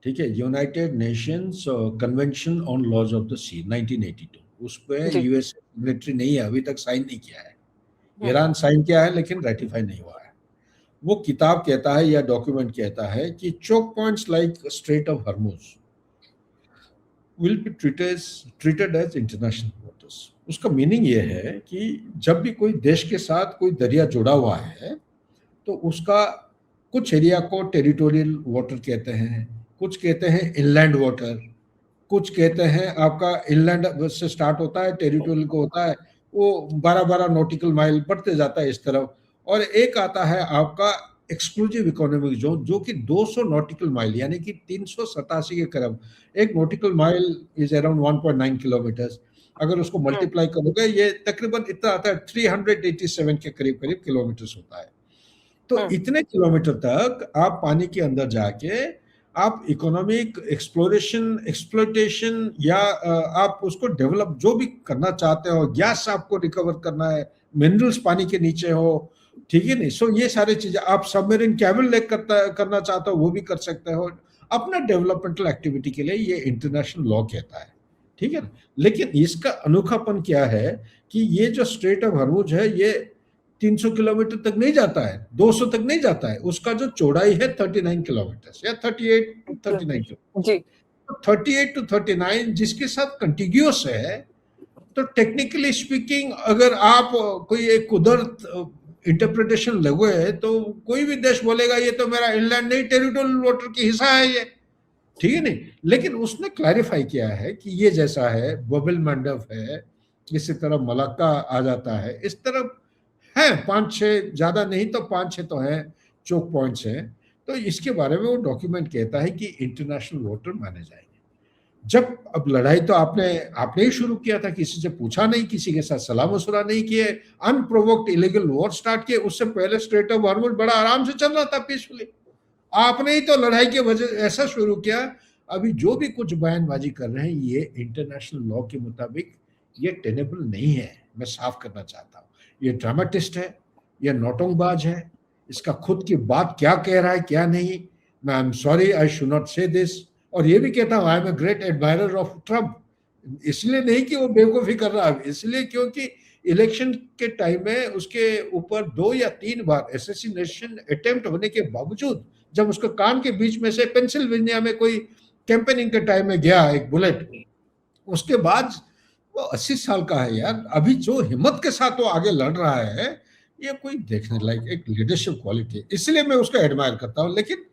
ठीक है, United Nations Convention on Laws of the Sea 1982, उस पे जी। यूएस सिग्नेटरी नहीं है, अभी तक साइन नहीं किया है। हम्म। ईरान साइन किया है लेकिन रेटिफाई नहीं हुआ है। वो किताब कहता है या डॉक्यूमेंट कहता है कि choke points like Strait of Hormuz will be treated as international waters. उसका मीनिंग ये है कि जब भी कोई देश के साथ कोई दरिया जुड़ा हुआ है तो उसका कुछ एरिया को टेरिटोरियल वाटर कहते हैं, कुछ कहते हैं इनलैंड वाटर, कुछ कहते हैं आपका इनलैंड से स्टार्ट होता है, टेरिटोरियल को होता है वो 12-12 नॉटिकल माइल बढ़ते जाता है इस तरफ, और एक आता है आपका एक्सक्लूसिव इकोनॉमिक जोन जो कि 200 नॉटिकल माइल यानी कि 387 के करीब, एक nautical mile is around 1.9 kilometre, अगर उसको मल्टीप्लाई करोगे ये तकरीबन इतना आता है 387 के करीब करीब किलोमीटर होता है। तो इतने किलोमीटर तक आप पानी के अंदर जाके आप इकोनॉमिक एक्सप्लोरेशन एक्सप्लोइटेशन या आप उसको डेवलप जो भी करना चाहते हो, गैस आपको रिकवर करना है, मिनरल्स पानी के नीचे हो, ठीक है नहीं, सो ये सारी चीजें आप सबमरीन केबल लेक करना चाहते हो वो भी कर सकते हो, अपना डेवलपमेंटल एक्टिविटी के लिए ये इंटरनेशनल लॉ कहता है, ठीक है ना। लेकिन इसका अनोखापन क्या है कि ये जो स्ट्रेट ऑफ हॉर्मुज है ये 300 किलोमीटर तक नहीं जाता है, 200 तक नहीं जाता है, उसका जो चौड़ाई है 39 किलोमीटर या 38 टू 39 जी। 38 टू 39 जिसके साथ कंटिग्यूस है, तो टेक्निकली स्पीकिंग अगर आप कोई एक कुदरत इंटरप्रिटेशन लगे तो कोई भी देश बोलेगा ये तो मेरा इनलैंड नहीं टेरिटोरियल वाटर की हिस्सा है ये, ठीक है नहीं। लेकिन उसने क्लैरिफाई किया है कि ये जैसा है बबल मंडप है, इसी तरह मलक्का आ जाता है, इस तरह है 5-6, ज्यादा नहीं तो 5-6 तो है चोक पॉइंट्स हैं, तो इसके बारे में वो डॉक्यूमेंट कहता है कि इंटरनेशनल वाटर माने जाएंगे। जब अब लड़ाई तो आपने ही शुरू किया था, किसी से पूछा नहीं, किसी के साथ सलाह मशुरा नहीं किए, अनप्रोवोक्ड इलीगल वॉर स्टार्ट किए, उससे पहले स्ट्रेट ऑफ हॉर्मुज बड़ा आराम से चल रहा था पीसफुली, आपने ही तो लड़ाई की वजह ऐसा शुरू किया। अभी जो भी कुछ बयानबाजी कर रहे हैं ये इंटरनेशनल लॉ के मुताबिक ये टेनेबल नहीं है, मैं साफ करना चाहता हूँ। ये ड्रामेटिस्ट है, ये नौटंकबाज है, इसका खुद की बात क्या कह रहा है क्या नहीं, मैं I am sorry I should not से दिस, और ये भी कहता हूँ I am a great admirer of Trump, इसलिए नहीं कि वो बेवकूफ़ी कर रहा है, इसलिए क्योंकि इलेक्शन के टाइम में उसके ऊपर 2 या 3 बार असैसिनेशन अटेम्प्ट होने के बावजूद जब उसके कान के बीच में से पेंसिल्वेनिया में कोई कैंपेनिंग के टाइम में गया एक बुलेट, उसके बाद वो 80 साल का है यार, अभी जो हिम्मत के साथ वो आगे लड़ रहा है ये कोई देखने लायक एक लीडरशिप क्वालिटी है, इसलिए मैं उसको एडमायर करता हूँ। लेकिन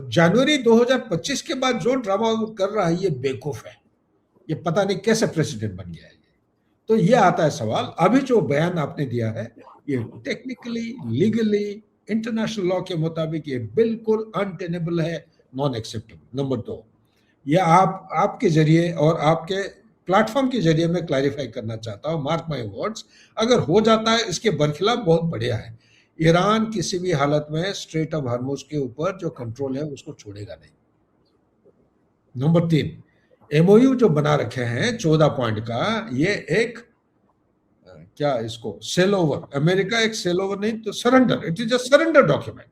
जनवरी 2025 के बाद जो ड्रामा कर रहा है ये बेवकूफ है, ये पता नहीं कैसे प्रेसिडेंट बन गया है। तो ये आता है सवाल, अभी जो बयान आपने दिया है ये टेक्निकली लीगली इंटरनेशनल लॉ के मुताबिक ये बिल्कुल अनटेनेबल है, नॉन एक्सेप्टेबल। नंबर 2, ये आपके जरिए और आपके प्लेटफॉर्म के जरिए मैं क्लैरिफाई करना चाहता हूँ, मार्क माय वर्ड्स, अगर हो जाता है इसके बरखिलाफ बहुत बढ़िया है, ईरान किसी भी हालत में स्ट्रेट ऑफ हॉर्मुज के ऊपर जो कंट्रोल है उसको छोड़ेगा नहीं। नंबर 3, एमओयू जो बना रखे हैं 14 पॉइंट का, ये एक क्या इसको सेल ओवर, अमेरिका एक सेल ओवर नहीं तो surrender, it is a surrender document.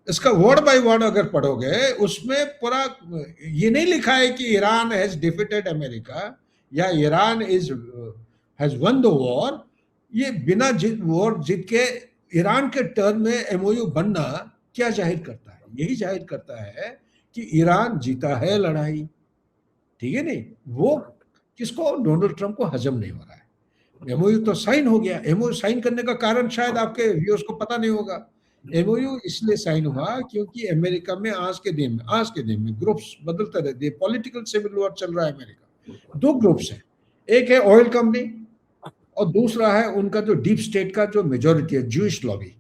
इसका वर्ड बाय वर्ड अगर पढ़ोगे उसमें पूरा ये नहीं लिखा है कि ईरान हैज डिफीटेड अमेरिका या Iran has one the war, ये बिना वॉर जीत के ईरान के टर्न में एमओयू बनना क्या जाहिर करता है? यही जाहिर करता है कि ईरान जीता है लड़ाई, ठीक है नहीं, वो किसको, डोनाल्ड ट्रंप को हजम नहीं हो रहा है। एमओयू तो साइन हो गया, एमओयू साइन करने का कारण शायद आपके व्यूअर्स को पता नहीं होगा, एमओयू इसलिए साइन हुआ क्योंकि अमेरिका में आज के दिन में ग्रुप्स बदलते रहते हैं, पॉलिटिकल सिविल वॉर चल रहा है अमेरिका। 2 ग्रुप्स हैं, एक है ऑयल कंपनी और दूसरा है उनका जो डीप स्टेट का जो मेजोरिटी है ज्यूइश लॉबी।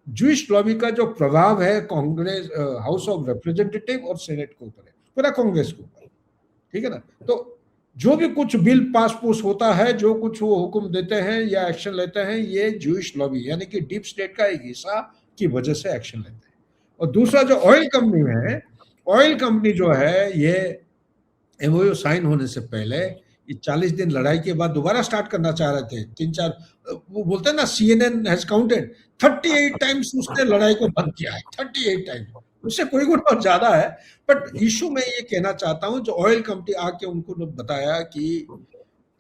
ज्यूइश लॉबी का जो प्रभाव है कांग्रेस, हाउस ऑफ रिप्रेजेंटेटिव और सेनेट के ऊपर है, पूरा कांग्रेस के ऊपर, ठीक है ना। तो जो भी कुछ बिल पास पुस होता है, जो कुछ वो हुक्म देते हैं या एक्शन लेते हैं, ये ज्यूइश लॉबी यानी कि डीप स्टेट का एक हिस्सा की वजह से एक्शन लेते हैं। और दूसरा जो ऑयल कंपनी है, ऑयल कंपनी जो है ये एमओयू साइन होने से पहले कि 40 दिन लड़ाई के बाद दोबारा स्टार्ट करना चाह रहे थे। 3-4 वो बोलते हैं ना, CNN हैज काउंटेड 38 टाइम्स उसने लड़ाई को बंद किया है, 38 टाइम्स। उससे कोई गुना और ज्यादा है। बट इशू में ये कहना चाहता हूं, जो ऑयल कंपनी आके उनको बताया कि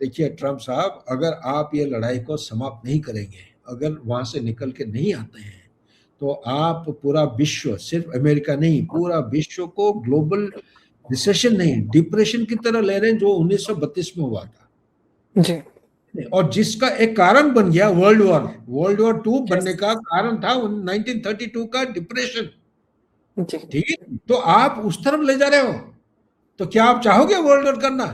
देखिए ट्रम्प साहब, अगर आप ये लड़ाई को समाप्त नहीं करेंगे, अगर वहां से निकल के नहीं आते हैं, तो आप पूरा विश्व, सिर्फ अमेरिका नहीं, पूरा विश्व को ग्लोबल रिसेशन नहीं, डिप्रेशन की तरह ले रहे हैं, जो 1932 में हुआ था जी। और जिसका एक कारण बन गया वर्ल्ड वॉर 2 बनने का कारण था 1932 का डिप्रेशन। जी। ठीक है, तो आप उस तरफ ले जा रहे हो, तो क्या आप चाहोगे वर्ल्ड वॉर करना?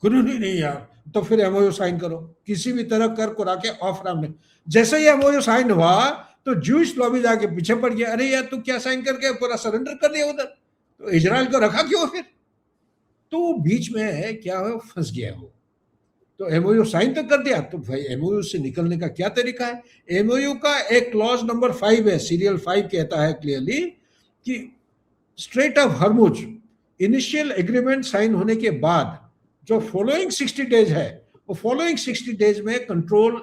नहीं यार, तो फिर एमओयू साइन करो, किसी भी तरह कर कुरा के ऑफ राम। जैसे ही एमओयू साइन हुआ तो जूश लॉबी जाके पीछे पड़ गया, अरे यार तू क्या साइन करके पूरा सरेंडर कर दिया उधर, तो इजराइल को रखा क्यों फिर? तो बीच में क्या हो, फंस गया हो। तो एमओयू साइन तो कर दिया, तो भाई एमओयू से निकलने का क्या तरीका है? एमओयू का एक क्लॉज नंबर 5 है, सीरियल 5 कहता है क्लियरली कि strait of Hormuz initial agreement sign होने के बाद जो फॉलोइंग 60 डेज है, वो फॉलोइंग 60 डेज में control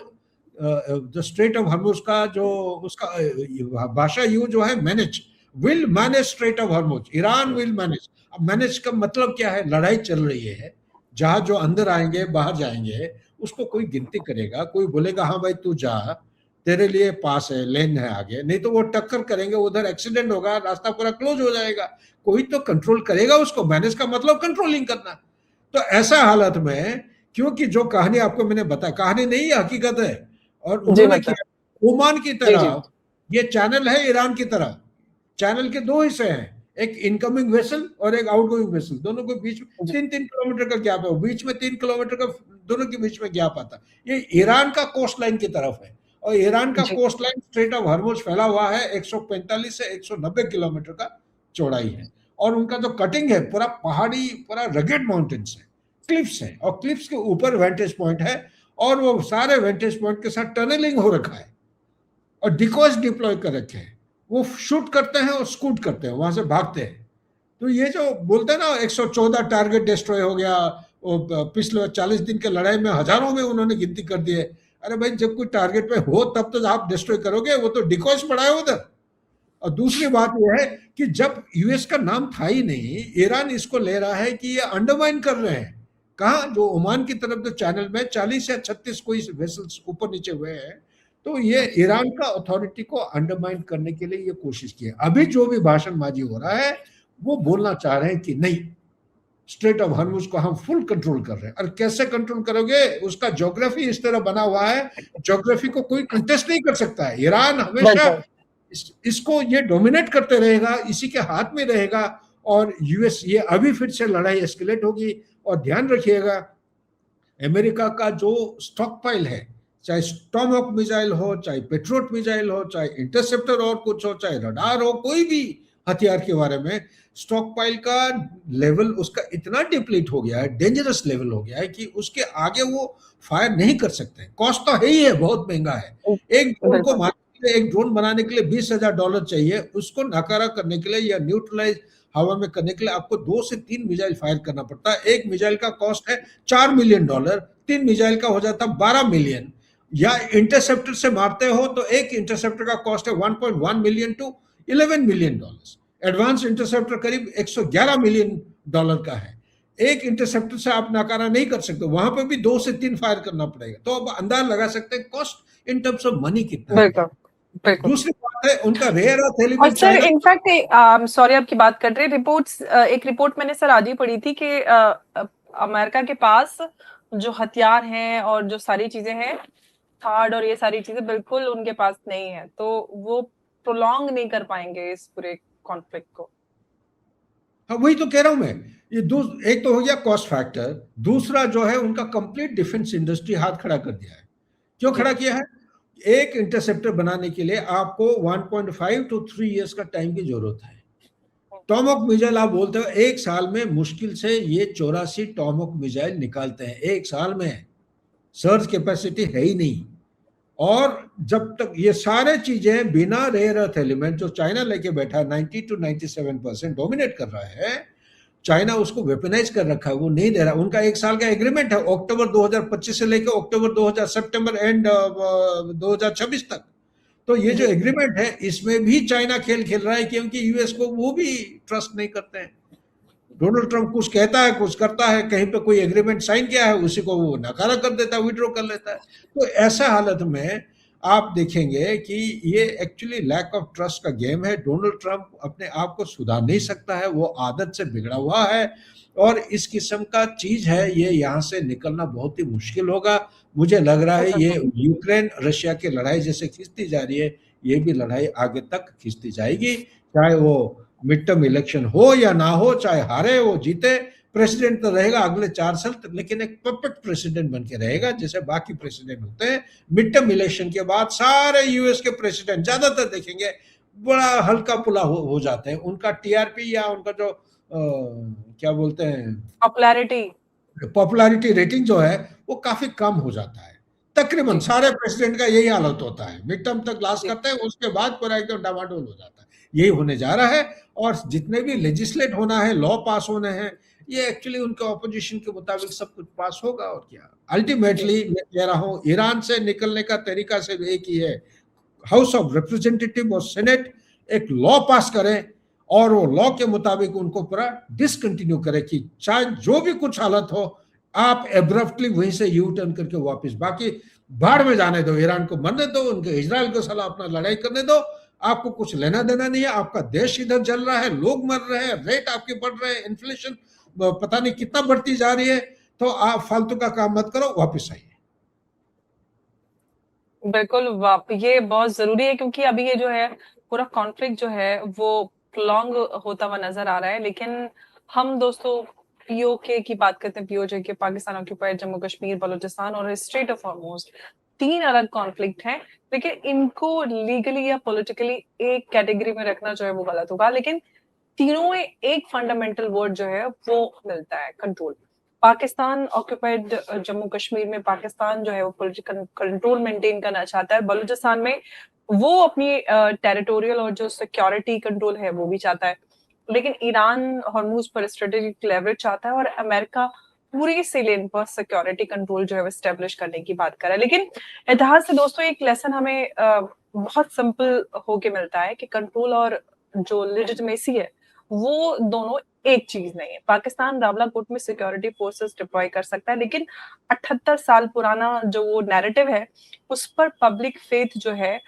the strait of Hormuz का जो उसका भाषा यूज जो है, manage, will manage strait of Hormuz, Iran will manage. अब मैनेज का मतलब क्या है? लड़ाई चल रही है, जहाज जो अंदर आएंगे बाहर जाएंगे, उसको कोई गिनती करेगा, कोई बोलेगा हाँ भाई तू जा, तेरे लिए पास है, लेन है आगे, नहीं तो वो टक्कर करेंगे, उधर एक्सीडेंट होगा, रास्ता पूरा क्लोज हो जाएगा। कोई तो कंट्रोल करेगा उसको। मैनेज का मतलब कंट्रोलिंग करना। तो ऐसा हालत में, क्योंकि जो कहानी आपको मैंने बताया, कहानी नहीं है, हकीकत है, और उन्होंने किया ओमान की तरह, ये चैनल है ईरान की तरह। चैनल के 2 हिस्से हैं, एक इनकमिंग वेसल और एक आउटगोइंग वेसल, दोनों के बीच में 3-3 किलोमीटर का गैप है, बीच में 3 किलोमीटर का दोनों के बीच में गैप आता। ये ईरान का कोस्ट लाइन की तरफ है, और ईरान का coast line strait of Hormuz फैला हुआ है, 145 से 190 किलोमीटर का चौड़ाई है, और उनका जो कटिंग है पूरा पहाड़ी, पूरा रगेड माउंटेन्स है, क्लिफ्स है, और क्लिफ्स के ऊपर वेंटेज पॉइंट है, और वो सारे वेंटेज पॉइंट के साथ टनलिंग हो रखा है, और डिकॉज डिप्लॉय कर रखे हैं। वो शूट करते हैं और स्कूट करते हैं, वहां से भागते हैं। तो ये जो बोलते हैं ना 114 टारगेट डिस्ट्रॉय हो गया, वो पिछले 40 दिन के लड़ाई में हजारों में उन्होंने गिनती कर दी है। अरे भाई, जब कोई टारगेट पे हो तब तो आप डिस्ट्रॉय करोगे, वो तो डिकॉज पड़ा है उधर। और दूसरी बात यह है कि जब यूएस का नाम था ही नहीं, ईरान इसको ले रहा है कि ये अंडरमाइन कर रहे हैं। कहा, जो ओमान की तरफ जो चैनल में 40 या 36 कोई वेसल्स ऊपर नीचे हुए हैं, तो ये ईरान का अथॉरिटी को अंडरमाइन करने के लिए ये कोशिश की है। अभी जो भी भाषणबाजी हो रहा है, वो बोलना चाह रहे हैं कि नहीं, स्ट्रेट ऑफ हॉर्मुज को हम फुल कंट्रोल कर रहे हैं। और कैसे कंट्रोल करोगे? उसका ज्योग्राफी इस तरह बना हुआ है, ज्योग्राफी को कोई कंटेस्ट नहीं कर सकता है। ईरान हमेशा इसको ये डोमिनेट करते रहेगा, इसी के हाथ में रहेगा, और यूएस, ये अभी फिर से लड़ाई एस्केलेट होगी। और ध्यान रखिएगा, अमेरिका का जो स्टॉक पाइल है, चाहे टॉमहॉक मिसाइल हो, चाहे पेट्रोट मिसाइल हो, चाहे इंटरसेप्टर और कुछ हो, चाहे रडार हो, कोई भी हथियार के बारे में, स्टॉक पाइल का लेवल उसका इतना डिप्लीट हो गया है, डेंजरस लेवल हो गया है कि उसके आगे वो फायर नहीं कर सकते। कॉस्ट तो है ही है, बहुत महंगा है। एक ड्रोन को मारने के लिए, एक ड्रोन बनाने के लिए $20,000 चाहिए, उसको नकारा करने के लिए या न्यूट्रलाइज हवा में करने के लिए आपको 2 से 3 मिसाइल फायर करना पड़ता है। एक मिसाइल का कॉस्ट है $4 मिलियन, 3 मिसाइल का हो जाता है 12 मिलियन। या इंटरसेप्टर से मारते हो तो एक इंटरसेप्टर का कॉस्ट है 1.1 million to 11 million dollar. Advance interceptor करीब $111 मिलियन का है। एक इंटरसेप्टर से आप नकारा नहीं कर सकते, वहां पे भी 2 से 3 फायर करना पड़ेगा। तो अब अंदाज लगा सकते हैं cost in terms of money कितना है। दूसरी बात है उनका rare earth element. Sir in fact sorry आपकी बात कर रहे रिपोर्ट्स, एक रिपोर्ट मैंने सर आज ही पढ़ी थी कि अमेरिका के पास जो हथियार हैं और जो सारी चीजें हैं, थार्ड और ये सारी चीजें बिल्कुल उनके पास नहीं है, तो वो प्रोलॉन्ग नहीं कर पाएंगे इस पूरे कॉन्फ्लिक्ट को। हाँ, वही तो कह रहा हूं मैं। ये एक तो हो गया कॉस्ट फैक्टर, दूसरा जो है उनका कंप्लीट डिफेंस इंडस्ट्री हाथ खड़ा कर दिया है। क्यों खड़ा किया है? एक इंटरसेप्टर बनाने के लिए आपको 1.5 to 3 इयर्स का टाइम की जरूरत है। टॉमहॉक मिसाइल आप बोलते हो, एक साल में मुश्किल से ये 84 टॉमहॉक मिसाइल निकालते हैं, एक साल में। सर्च कैपेसिटी है ही नहीं। और जब तक ये सारे चीजें बिना रेयर अर्थ एलिमेंट, जो चाइना लेके बैठा 90 to 97% डोमिनेट कर रहा है, चाइना उसको वेपनाइज कर रखा है, वो नहीं दे रहा। उनका 1 साल का एग्रीमेंट है, अक्टूबर 2025 से लेकर अक्टूबर 2000 सितंबर एंड 2026 तक। तो ये जो जी एग्रीमेंट है इसमें भी चाइना खेल खेल रहा है, क्योंकि यूएस को वो भी ट्रस्ट नहीं करते हैं। डोनाल्ड ट्रंप कुछ कहता है, कुछ करता है, कहीं पे कोई एग्रीमेंट साइन किया है उसी को वो नकारा कर देता है, विड्रॉ कर लेता है। तो ऐसा हालत में आप देखेंगे कि ये एक्चुअली लैक ऑफ ट्रस्ट का गेम है। डोनाल्ड ट्रंप अपने आप को सुधार नहीं सकता है, वो आदत से बिगड़ा हुआ है, और इस किस्म का चीज है ये, यहाँ से निकलना बहुत ही मुश्किल होगा। मुझे लग रहा है ये यूक्रेन रशिया की लड़ाई जैसे खींचती जा रही है, ये भी लड़ाई आगे तक खींचती जाएगी, चाहे वो मिड टर्म इलेक्शन हो या ना हो, चाहे हारे वो जीते, प्रेसिडेंट तो रहेगा अगले 4 साल तक, लेकिन एक पपेट प्रेसिडेंट बन के रहेगा जैसे बाकी प्रेसिडेंट होते हैं। मिड टर्म इलेक्शन के बाद सारे यूएस के प्रेसिडेंट ज्यादातर देखेंगे बड़ा हल्का पुला हो जाते हैं। उनका टीआरपी या उनका जो क्या बोलते हैं, पॉपुलैरिटी पॉपुलैरिटी रेटिंग जो है वो काफी कम हो जाता है। तकरीबन जी सारे प्रेसिडेंट का यही हालत होता है, मिड टर्म तक लास्ट जी करते हैं, उसके बाद पूरा एकदम डामाडोल हो जाता है। यही होने जा रहा है। और जितने भी लेजिस्लेट होना है, लॉ पास होने हैं, ये एक्चुअली उनके ऑपोजिशन के मुताबिक सब कुछ पास होगा, और क्या। जी अल्टीमेटली मैं कह रहा हूं, ईरान से निकलने का तरीका सिर्फ एक ही है, हाउस ऑफ रिप्रेजेंटेटिव और सेनेट एक लॉ पास करें, और वो लॉ के मुताबिक उनको पूरा डिसकंटिन्यू करें कि चाहे जो भी कुछ हालत हो, आप एब्रप्टली वहीं से यू टर्न करके वापस, बाकी बाढ़ में जाने दो, ईरान को मरने दो, उनके इजराइल को साला अपना लड़ाई करने दो। आपको कुछ लेना देना नहीं है, आपका देश इधर जल रहा है, लोग मर रहे हैं, रेट आपके बढ़ रहे हैं, इन्फ्लेशन पता नहीं कितना बढ़ती जा रही है। तो आप फालतू का काम मत करो, वापस आइए। बिल्कुल ये बहुत जरूरी है, क्योंकि अभी ये जो है पूरा कॉन्फ्लिक्ट जो है वो प्रोलॉन्ग होता हुआ नजर आ रहा है। लेकिन हम दोस्तों पीओके की बात करते हैं, पीओजे के, पाकिस्तान ऑक्यूपाइड जम्मू कश्मीर बलूचिस्तान और स्ट्रेट ऑफ हॉर्मोज, 3 अलग कॉन्फ्लिक्ट हैं। लेकिन इनको लीगली या पॉलिटिकली एक कैटेगरी में रखना जो है वो गलत होगा। लेकिन तीनों में एक फंडामेंटल वर्ड जो है वो मिलता है, कंट्रोल। पाकिस्तान ऑक्यूपाइड जम्मू कश्मीर में पाकिस्तान जो है वो पॉलिटिकल कंट्रोल मेंटेन करना चाहता है। बलूचिस्तान में वो अपनी टेरिटोरियल और जो सिक्योरिटी कंट्रोल है वो भी चाहता है। लेकिन ईरान हॉर्मूज पर स्ट्रेटेजिक लेवरेज चाहता है, और अमेरिका पूरी सीलेन पर सिक्योरिटी कंट्रोल जो है वो एस्टेब्लिश करने की बात कर रहा है। लेकिन इतिहास से दोस्तों एक लेसन हमें बहुत सिंपल होके मिलता है कि कंट्रोल और जो लेजिटिमेसी है वो दोनों एक चीज नहीं है। पाकिस्तान रावलाकोट में सिक्योरिटी फोर्सेस डिप्लॉय कर सकता है, लेकिन 78 साल पुराना जो वो नैरेटिव है उस पर पब्लिक फेथ जो है,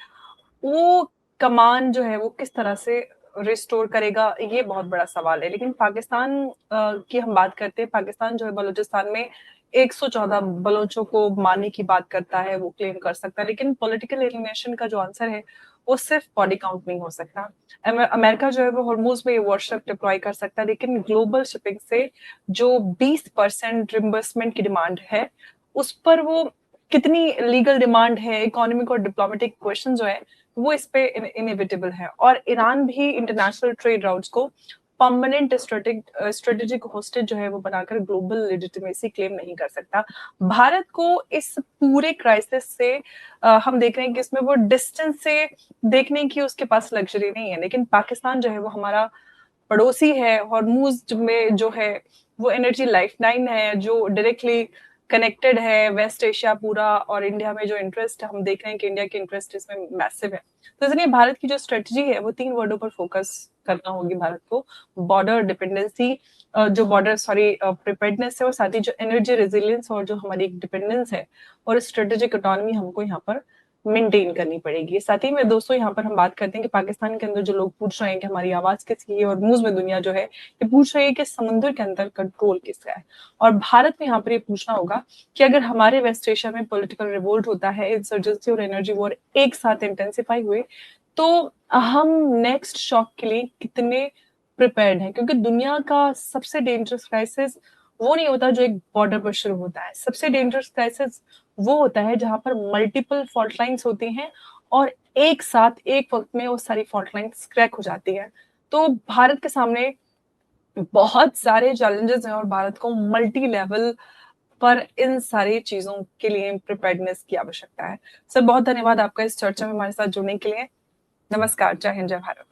वो कमान जो है वो किस तरह से रिस्टोर करेगा, ये बहुत बड़ा सवाल है। लेकिन पाकिस्तान की हम बात करते हैं, पाकिस्तान जो है बलूचिस्तान में 114 बलोचों को मारने की बात करता है, वो क्लेम कर सकता है। लेकिन पॉलिटिकल एलिमिनेशन का जो आंसर है वो सिर्फ बॉडी काउंट नहीं हो सकता। अमेरिका जो है वो हॉर्मूज में वारशिप डिप्लॉय कर सकता है, लेकिन ग्लोबल शिपिंग से जो 20% रिम्बर्समेंट की डिमांड है उस पर वो कितनी लीगल डिमांड है, इकोनॉमिक और डिप्लोमेटिक क्वेश्चन जो है वो इस पे इनएविटेबल है। और ईरान भी इंटरनेशनल ट्रेड राउट्स को परमानेंट स्ट्रेटेजिक होस्टेज जो है वो बनाकर ग्लोबल लेजिटिमेसी क्लेम नहीं कर सकता। भारत को इस पूरे क्राइसिस से हम देख रहे हैं कि इसमें वो डिस्टेंस से देखने की उसके पास लग्जरी नहीं है। लेकिन पाकिस्तान जो है वो हमारा पड़ोसी है, हॉर्मूज में जो है वो एनर्जी लाइफलाइन है जो डायरेक्टली कनेक्टेड है वेस्ट एशिया पूरा, और इंडिया में जो इंटरेस्ट हम देख रहे हैं कि इंडिया के इंटरेस्ट इसमें मैसिव है। तो इसलिए भारत की जो स्ट्रेटजी है वो 3 वर्डों पर फोकस करना होगी भारत को: बॉर्डर डिपेंडेंसी, जो बॉर्डर प्रिपेयर्डनेस है, और साथ ही जो एनर्जी रेजिलियंस और जो हमारी एक डिपेंडेंस है, और स्ट्रेटेजिक इकोनॉमी हमको यहाँ पर मेंटेन करनी पड़ेगी। साथ ही में दोस्तों यहाँ पर हम बात करते हैं कि पाकिस्तान के अंदर जो लोग पूछ रहे हैं कि हमारी आवाज किसकी है, और न्यूज में दुनिया जो है ये पूछ रही है कि समुद्र के अंदर कंट्रोल किसका है। और भारत में यहाँ पर ये पूछना होगा कि अगर हमारे वेस्ट एशिया में पॉलिटिकल रिवोल्ट होता है, इंसर्जेंसी और एनर्जी वॉर एक साथ इंटेंसिफाई हुए, तो हम नेक्स्ट शॉक के लिए कितने प्रिपेयर्ड हैं। क्योंकि दुनिया का सबसे डेंजरस क्राइसिस वो नहीं होता जो एक बॉर्डर पर शुरू होता है। सबसे डेंजरस क्राइसिस वो होता है जहां पर मल्टीपल फॉल्ट लाइन्स होती हैं और एक साथ एक वक्त में वो सारी फॉल्ट लाइन्स क्रैक हो जाती है। तो भारत के सामने बहुत सारे चैलेंजेस हैं और भारत को मल्टी लेवल पर इन सारी चीजों के लिए प्रिपेयर्डनेस की आवश्यकता है। सर बहुत धन्यवाद आपका इस चर्चा में हमारे साथ जुड़ने के लिए। नमस्कार, जय हिंद, जय भारत।